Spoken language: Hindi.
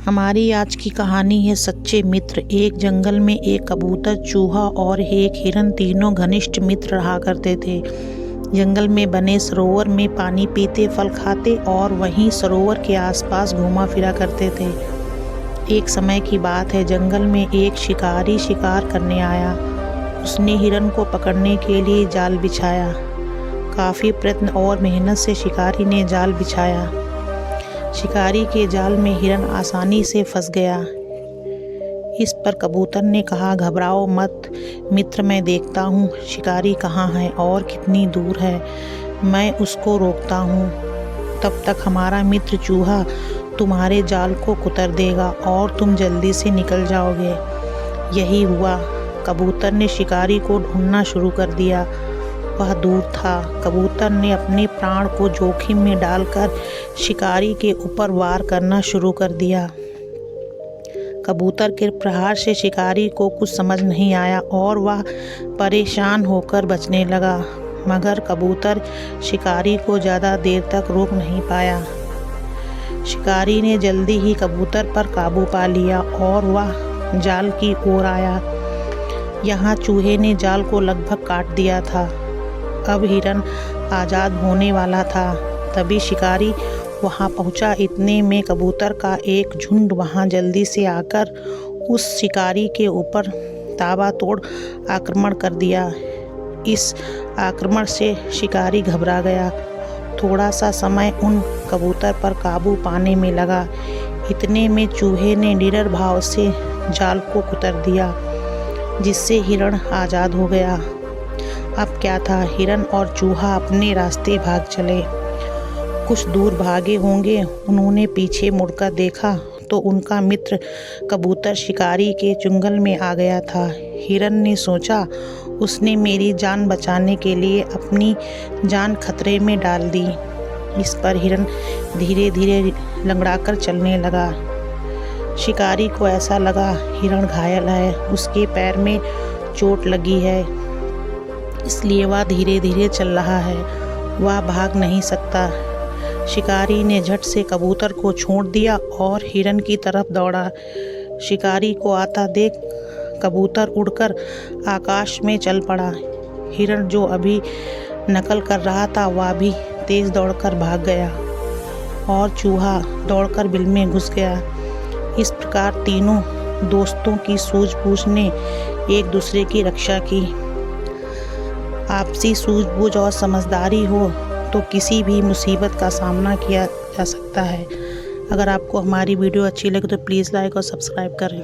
हमारी आज की कहानी है सच्चे मित्र। एक जंगल में एक कबूतर, चूहा और एक हिरन तीनों घनिष्ठ मित्र रहा करते थे। जंगल में बने सरोवर में पानी पीते, फल खाते और वहीं सरोवर के आसपास घूमा फिरा करते थे। एक समय की बात है, जंगल में एक शिकारी शिकार करने आया। उसने हिरन को पकड़ने के लिए जाल बिछाया। काफ़ी प्रयत्न और मेहनत से शिकारी ने जाल बिछाया। शिकारी के जाल में हिरन आसानी से फंस गया। इस पर कबूतर ने कहा, घबराओ मत मित्र, मैं देखता हूँ शिकारी कहाँ है और कितनी दूर है, मैं उसको रोकता हूँ। तब तक हमारा मित्र चूहा तुम्हारे जाल को कुतर देगा और तुम जल्दी से निकल जाओगे। यही हुआ। कबूतर ने शिकारी को ढूंढना शुरू कर दिया। वह दूर था। कबूतर ने अपने प्राण को जोखिम में डालकर शिकारी के ऊपर वार करना शुरू कर दिया। कबूतर के प्रहार से शिकारी को कुछ समझ नहीं आया और वह परेशान होकर बचने लगा, मगर कबूतर शिकारी को ज़्यादा देर तक रोक नहीं पाया। शिकारी ने जल्दी ही कबूतर पर काबू पा लिया और वह जाल की ओर आया। यहाँ चूहे ने जाल को लगभग काट दिया था। अब हिरन आज़ाद होने वाला था। तभी शिकारी वहां पहुंचा। इतने में कबूतर का एक झुंड वहां जल्दी से आकर उस शिकारी के ऊपर ताबड़तोड़ आक्रमण कर दिया। इस आक्रमण से शिकारी घबरा गया। थोड़ा सा समय उन कबूतर पर काबू पाने में लगा। इतने में चूहे ने निडर भाव से जाल को कुतर दिया, जिससे हिरन आज़ाद हो गया। अब क्या था, हिरन और चूहा अपने रास्ते भाग चले। कुछ दूर भागे होंगे, उन्होंने पीछे मुड़कर देखा तो उनका मित्र कबूतर शिकारी के चुंगल में आ गया था। हिरन ने सोचा, उसने मेरी जान बचाने के लिए अपनी जान खतरे में डाल दी। इस पर हिरन धीरे धीरे लंगड़ाकर चलने लगा। शिकारी को ऐसा लगा हिरन घायल है, उसके पैर में चोट लगी है, इसलिए वह धीरे धीरे चल रहा है, वह भाग नहीं सकता। शिकारी ने झट से कबूतर को छोड़ दिया और हिरन की तरफ दौड़ा। शिकारी को आता देख कबूतर उड़कर आकाश में चल पड़ा। हिरन जो अभी नकल कर रहा था, वह भी तेज दौड़कर भाग गया और चूहा दौड़कर बिल में घुस गया। इस प्रकार तीनों दोस्तों की सूझबूझ ने एक दूसरे की रक्षा की। आपसी सूझबूझ और समझदारी हो तो किसी भी मुसीबत का सामना किया जा सकता है। अगर आपको हमारी वीडियो अच्छी लगे तो प्लीज़ लाइक और सब्सक्राइब करें।